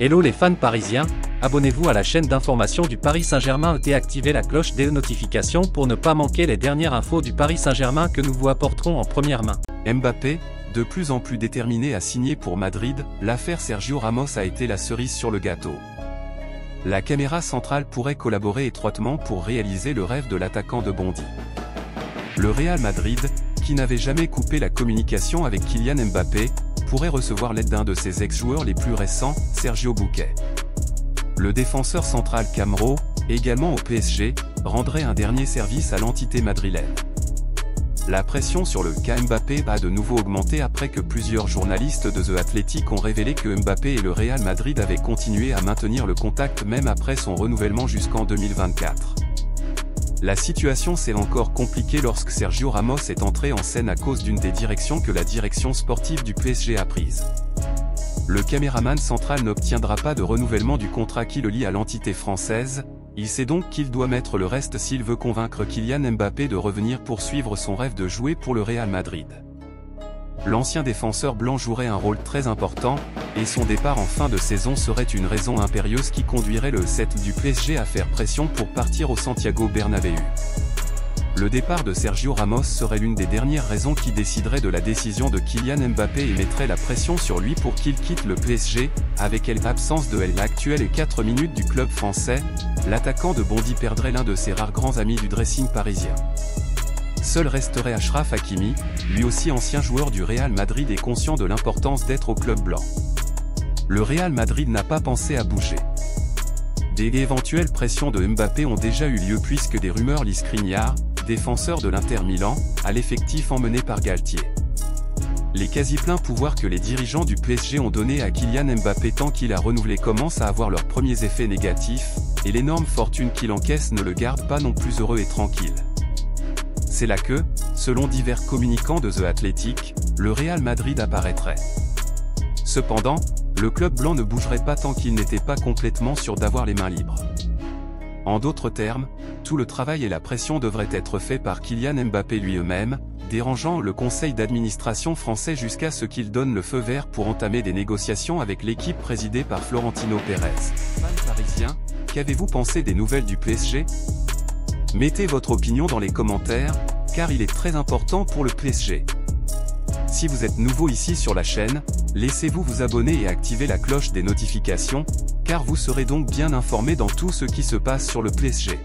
Hello les fans parisiens, abonnez-vous à la chaîne d'information du Paris Saint-Germain et activez la cloche des notifications pour ne pas manquer les dernières infos du Paris Saint-Germain que nous vous apporterons en première main. Mbappé, de plus en plus déterminé à signer pour Madrid, l'affaire Sergio Ramos a été la cerise sur le gâteau. La caméra centrale pourrait collaborer étroitement pour réaliser le rêve de l'attaquant de Bondy. Le Real Madrid, qui n'avait jamais coupé la communication avec Kylian Mbappé, pourrait recevoir l'aide d'un de ses ex-joueurs les plus récents, Sergio Busquets. Le défenseur central Camero, également au PSG, rendrait un dernier service à l'entité madrilène. La pression sur le cas Mbappé a de nouveau augmenté après que plusieurs journalistes de The Athletic ont révélé que Mbappé et le Real Madrid avaient continué à maintenir le contact même après son renouvellement jusqu'en 2024. La situation s'est encore compliquée lorsque Sergio Ramos est entré en scène à cause d'une des directions que la direction sportive du PSG a prise. Le caméraman central n'obtiendra pas de renouvellement du contrat qui le lie à l'entité française, il sait donc qu'il doit mettre le reste s'il veut convaincre Kylian Mbappé de revenir poursuivre son rêve de jouer pour le Real Madrid. L'ancien défenseur blanc jouerait un rôle très important, et son départ en fin de saison serait une raison impérieuse qui conduirait le 7 du PSG à faire pression pour partir au Santiago Bernabéu. Le départ de Sergio Ramos serait l'une des dernières raisons qui déciderait de la décision de Kylian Mbappé et mettrait la pression sur lui pour qu'il quitte le PSG, avec l'absence de l'actuelle et 4 minutes du club français, l'attaquant de Bondy perdrait l'un de ses rares grands amis du dressing parisien. Seul resterait Achraf Hakimi, lui aussi ancien joueur du Real Madrid et conscient de l'importance d'être au club blanc. Le Real Madrid n'a pas pensé à bouger. Des éventuelles pressions de Mbappé ont déjà eu lieu puisque des rumeurs lient Skriniar, défenseur de l'Inter Milan, à l'effectif emmené par Galtier. Les quasi-pleins pouvoirs que les dirigeants du PSG ont donnés à Kylian Mbappé tant qu'il a renouvelé commencent à avoir leurs premiers effets négatifs, et l'énorme fortune qu'il encaisse ne le garde pas non plus heureux et tranquille. C'est là que, selon divers communicants de The Athletic, le Real Madrid apparaîtrait. Cependant, le club blanc ne bougerait pas tant qu'il n'était pas complètement sûr d'avoir les mains libres. En d'autres termes, tout le travail et la pression devraient être faits par Kylian Mbappé lui-même, dérangeant le conseil d'administration français jusqu'à ce qu'il donne le feu vert pour entamer des négociations avec l'équipe présidée par Florentino Pérez. Fans parisiens, qu'avez-vous pensé des nouvelles du PSG ? Mettez votre opinion dans les commentaires, car il est très important pour le PSG. Si vous êtes nouveau ici sur la chaîne, laissez-vous vous abonner et activer la cloche des notifications, car vous serez donc bien informé dans tout ce qui se passe sur le PSG.